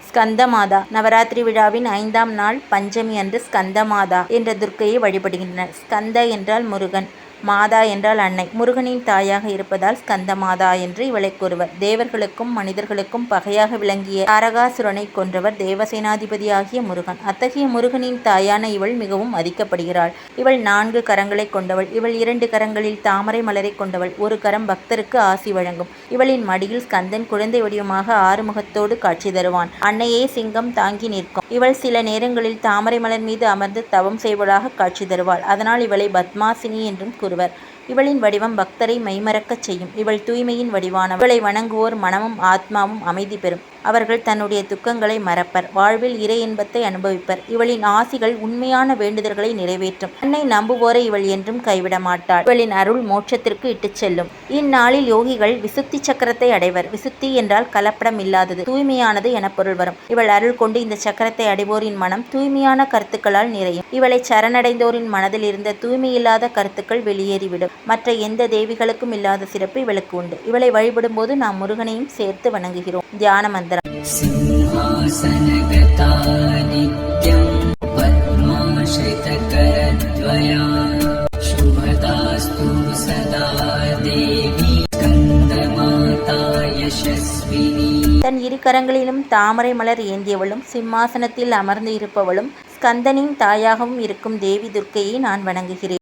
ஸ்கந்தமாதா நவராத்திரி விழாவின் 5ஆம் நாள் பஞ்சமி அன்று ஸ்கந்தமாதா என்ற துர்க்கையை வழிபடுகின்றனர். ஸ்கந்த என்றால் முருகன், மாதா என்றால் அன்னை. முருகனின் தாயாக இருப்பதால் ஸ்கந்தமாதா என்று இவளை கூறுவர். தேவர்களுக்கும் மனிதர்களுக்கும் பகையாக விளங்கிய தாரகாசுரனை கொன்றவர் தேவசேனாதிபதியாகிய முருகன். அத்தகைய முருகனின் தாயான இவள் மிகவும் மதிக்கப்படுகிறாள். இவள் 4 கரங்களை கொண்டவள். இவள் 2 கரங்களில் தாமரை மலரை கொண்டவள். ஒரு கரம் பக்தருக்கு ஆசி வழங்கும். இவளின் மடியில் ஸ்கந்தன் குழந்தை வடிவமாக ஆறுமுகத்தோடு காட்சி தருவான். அன்னையே சிங்கம் தாங்கி நிற்கும். இவள் சில நேரங்களில் தாமரை மலர் மீது அமர்ந்து தவம் செய்வளாக காட்சி தருவாள். அதனால் இவளை பத்மாசினி என்றும் கூறுவர். இவளின் வடிவம் பக்தரை மெய்மறக்கச் செய்யும். இவள் தூய்மையின் வடிவானவள். இவளை வணங்குவோர் மனமும் ஆத்மாவும் அமைதி பெறும். அவர்கள் தன்னுடைய துக்கங்களை மறப்பர். வாழ்வில் இறை இன்பத்தை அனுபவிப்பர். இவளின் ஆசிகள் உண்மையான வேண்டுதல்களை நிறைவேற்றும். தன்னை நம்புவோரை இவள் என்றும் கைவிட மாட்டாள். இவளின் அருள் மோட்சத்திற்கு இட்டுச் செல்லும். இந்நாளில் யோகிகள் விசுத்தி சக்கரத்தை அடைவர். விசுத்தி என்றால் கலப்படம் இல்லாதது, தூய்மையானது என பொருள் வரும். இவள் அருள் கொண்டு இந்த சக்கரத்தை அடைவோரின் மனம் தூய்மையான கருத்துக்களால் நிறையும். இவளை சரணடைந்தோரின் மனதில் இருந்த தூய்மையில்லாத கருத்துக்கள் வெளியேறிவிடும். மற்ற எந்த தேவிகளுக்கும் இல்லாத சிறப்பு இவளுக்கு உண்டு. இவளை வழிபடும் போது நாம் முருகனையும் சேர்த்து வணங்குகிறோம். தியான மந்திரம். சிம்ஹாசனகதா நித்யம் பத்மாஶ்ரிதகரத்வயா சுபதாஸ்து சதா தேவி ஸ்கந்தமாதா யசஸ்வினி. தன் 2 கரங்களிலும் தாமரை மலர் ஏந்தியவளும் சிம்மாசனத்தில் அமர்ந்து இருப்பவளும் ஸ்கந்தனின் தாயாகவும் இருக்கும் தேவி துர்க்கையை நான் வணங்குகிறேன்.